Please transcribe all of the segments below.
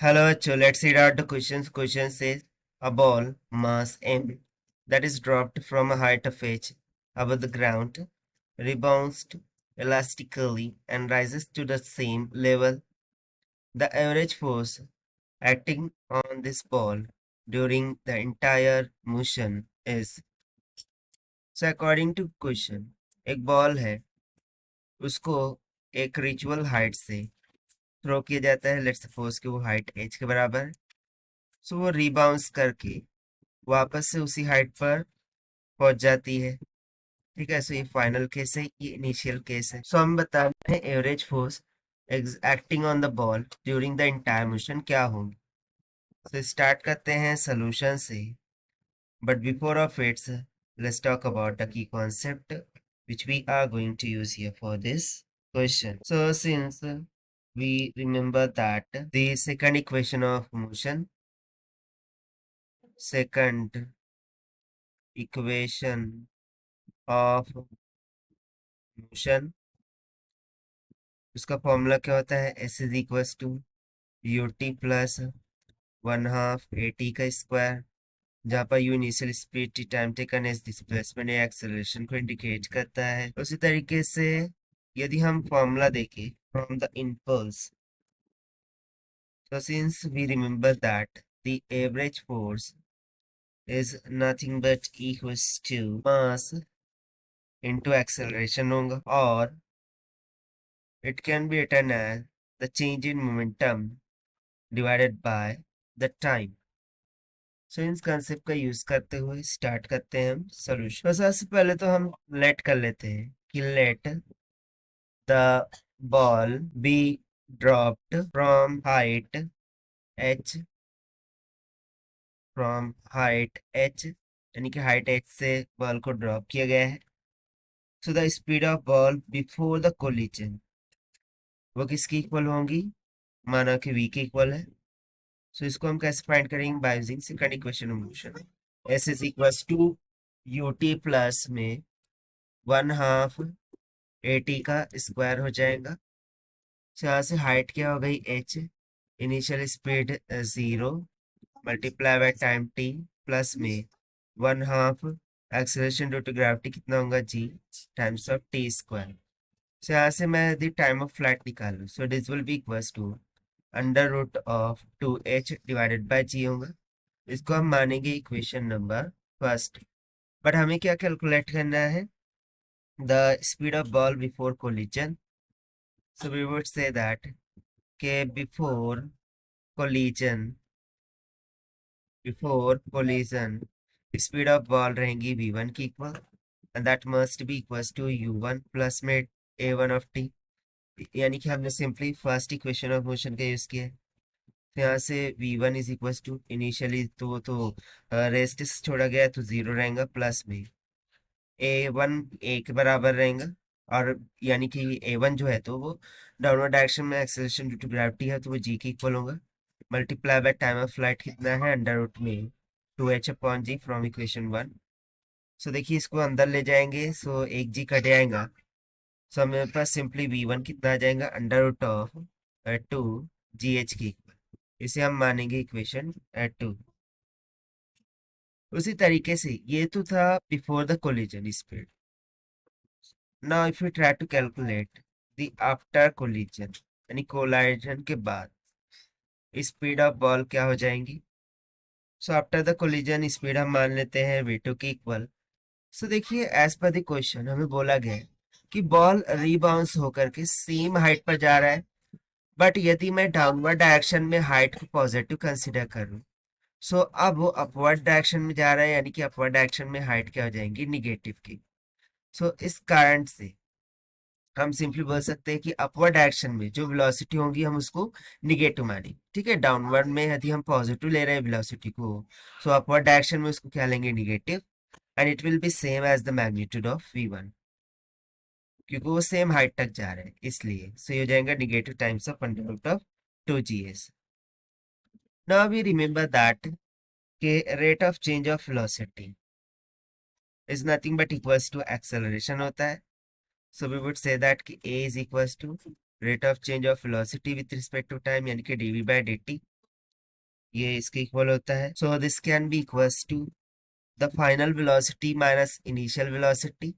Hello, Achu. Let's read out the questions. Question says a ball, mass m, that is dropped from a height of h above the ground, rebounds elastically and rises to the same level. The average force acting on this ball during the entire motion is. So according to question, एक ball है, उसको एक ritual height से throw किया जाता है. Let's suppose कि वो हाइट h के बराबर है. सो वो रीबाउंस करके वापस से उसी हाइट पर पहुंच जाती है. ठीक है. सो ये फाइनल केस है, ये इनिशियल केस है. सो हम बता रहे हैं average force acting on the ball during the entire motion क्या होंगी. सो स्टार्ट करते हैं सोल्यूशन से, but before of its let's talk about the key concept which we are going to use here for this question. So since we remember that the second equation of motion, second equation of motion, उसका formula क्या होता है, S is equals to U T plus 1/2 A T का square, जहाँ पर U initial speed, time taken, S displacement या acceleration को indicate करता है. उसी तरीके से यदि हम फॉर्मूला देखें from the impulse, so since we remember that the average force is nothing but equals to mass into acceleration होगा, और it can be written as the change in momentum divided by the time. So in concept का use करते हुए start करते हैं हम solution. तो सबसे पहले तो हम लेट कर लेते हैं कि let the ball be dropped from height h, from height h, यानी कि हाइट h से बॉल को ड्रॉप किया गया है. So the speed of ball before the collision, वो किसकी इक्वल होंगी, माना कि v के इक्वल है. सो इसको हम कैसे फाइंड करेंगे, by using second equation of motion. s is equals to U T plus में 1/2 ए टी का स्क्वायर हो जाएगा. so यहाँ से हाइट क्या हो गई h, initial speed 0 multiply by time t plus में 1/2 एक्सेलरेशन ड्यू टू ग्रेविटी कितना होगा g times of T square. So यहाँ से मैं यदि टाइम ऑफ फ्लाइट निकालूं, so this will be equals to under root of 2h divided by g होगा. इसको हम मानेंगे इक्वेशन नंबर फर्स्ट. बट हमें क्या कैलकुलेट करना है, the speed of ball before collision. So we would say that के before collision speed of ball रहेंगी v1 की equal, and that must be equals to u1 plus में a1 of t. यानी कि हमने simply first equation of motion का use किया है. तो यहाँ से v1 is equals to initially तो रेस्ट छोड़ा गया तो 0 रहेगा, प्लस में a1 a के बराबर रहेगा, और यानी कि a1 जो है तो वो डाउनवर्ड डायरेक्शन में एक्सेलरेशन ड्यू टू ग्रेविटी है, तो वो g के इक्वल होगा. Multiply by time of flight कितना है, अंडर रूट में 2h/g फ्रॉम इक्वेशन 1. सो देखिए इसको अंदर ले जाएंगे, सो एक g कट जाएगा. सो हमारे पास सिंपली v1 कितना आ जाएगा, अंडर रूट ऑफ 2gh की इक्वल. इसे हम मानेंगे इक्वेशन 2. उसी तरीके से ये तो था before the collision speed. Now if you try to calculate the after collision, यानी कोलाइजन के बाद स्पीड ऑफ बॉल क्या हो जाएंगी. So after the collision speed हम मान लेते हैं v2 की इक्वल. सो देखिए एज पर द क्वेश्चन हमें बोला गया है कि बॉल रीबाउंस होकर के सेम हाइट पर जा रहा है, बट यदि मैं डाउनवर्ड डायरेक्शन में हाइट को पॉजिटिव कंसिडर करूं, सो अब वो अपवर्ड डायरेक्शन में जा रहा है, यानी कि अपवर्ड डायरेक्शन में हाइट क्या हो जाएंगी, निगेटिव की. सो इस कारण से हम सिंपली बोल सकते हैं कि अपवर्ड डायरेक्शन में जो वेलोसिटी होगी हम उसको निगेटिव मानेंगे. ठीक है. डाउनवर्ड में यदि हम पॉजिटिव ले रहे हैं वेलोसिटी को, सो अपवर्ड डायरेक्शन में उसको क्या लेंगे, negative, and it will be same as the magnitude of v1, क्योंकि वो सेम हाइट तक जा रहे हैं इसलिए. सो ये हो जाएगा negative times of under root of 2gs. Now we remember that के rate of change of velocity is nothing but equals to acceleration होता है. So we would say that कि a is equals to rate of change of velocity with respect to time, यानी कि dv by dt. ये इसके equal होता है। So this can be equals to the final velocity minus initial velocity.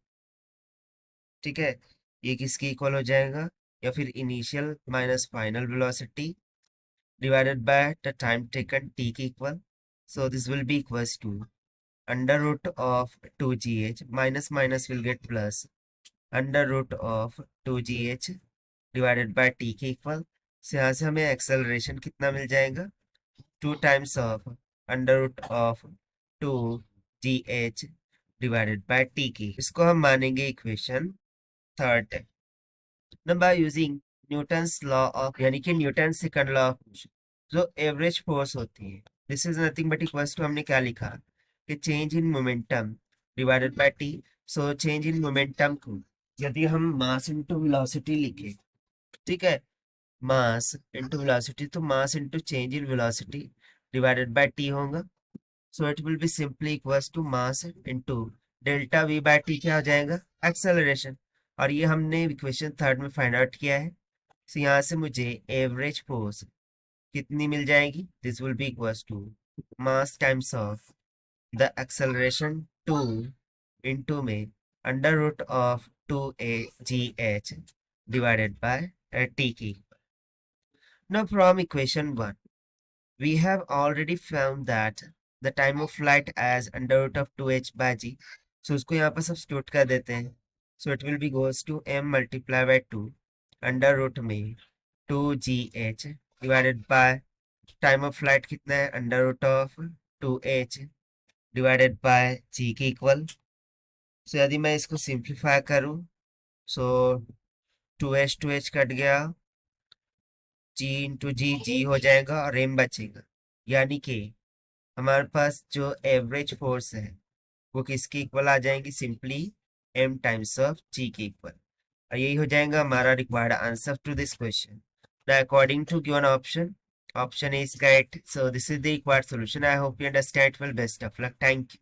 ठीक है, ये किसके इक्वल हो जाएगा, या फिर initial minus final velocity divided by the time taken t के equal. So this will be equals to under root of 2gh minus minus will get plus under root of 2gh divided by t के equal. so यहाँ से हमें acceleration कितना मिल जाएगा, 2 times of under root of 2gh divided by t की। इसको हम मानेंगे equation third. Now by using Newton's law of, यानी कि Newton second law of motion, जो एवरेज फोर्स होती है, this is nothing but equals to, हमने क्या लिखा कि change in momentum divided by T. So change in momentum को यदि हम मास इनटू वेलोसिटी लिखे, ठीक है, मास इनटू वेलोसिटी, तो mass into change in velocity divided by T होगा। So it will be simply equals to mass into delta V by T, क्या हो जाएगा, एक्सेलरेशन। और ये हमने इक्वेशन थर्ड में फाइंड आउट किया है। तो यहाँ से मुझे एवरेज फोर्स कितनी मिल जाएगी, this will be equals to mass times of the acceleration 2 into में under root of 2a/g/h divided by t की। Now from equation 1 we have already found that the time of flight as under root of 2h/g। so उसको यहाँ पर substitute कर देते हैं। so it will be goes to m multiplied by 2 under root में 2gh divided by time of flight कितना है, under root of 2h divided by g के इक्वल। सो यदि मैं इसको सिंप्लीफाई करूं, सो 2h कट गया, g इंटू जी हो जाएगा और m बचेगा। यानी कि हमारे पास जो एवरेज फोर्स है वो किसके इक्वल आ जाएंगी, simply m times of g के इक्वल। और यही हो जाएगा हमारा required answer to this question. Now, according to given option, option A is correct. So this is the required solution. I hope you understand. Well, best of luck. Thank you.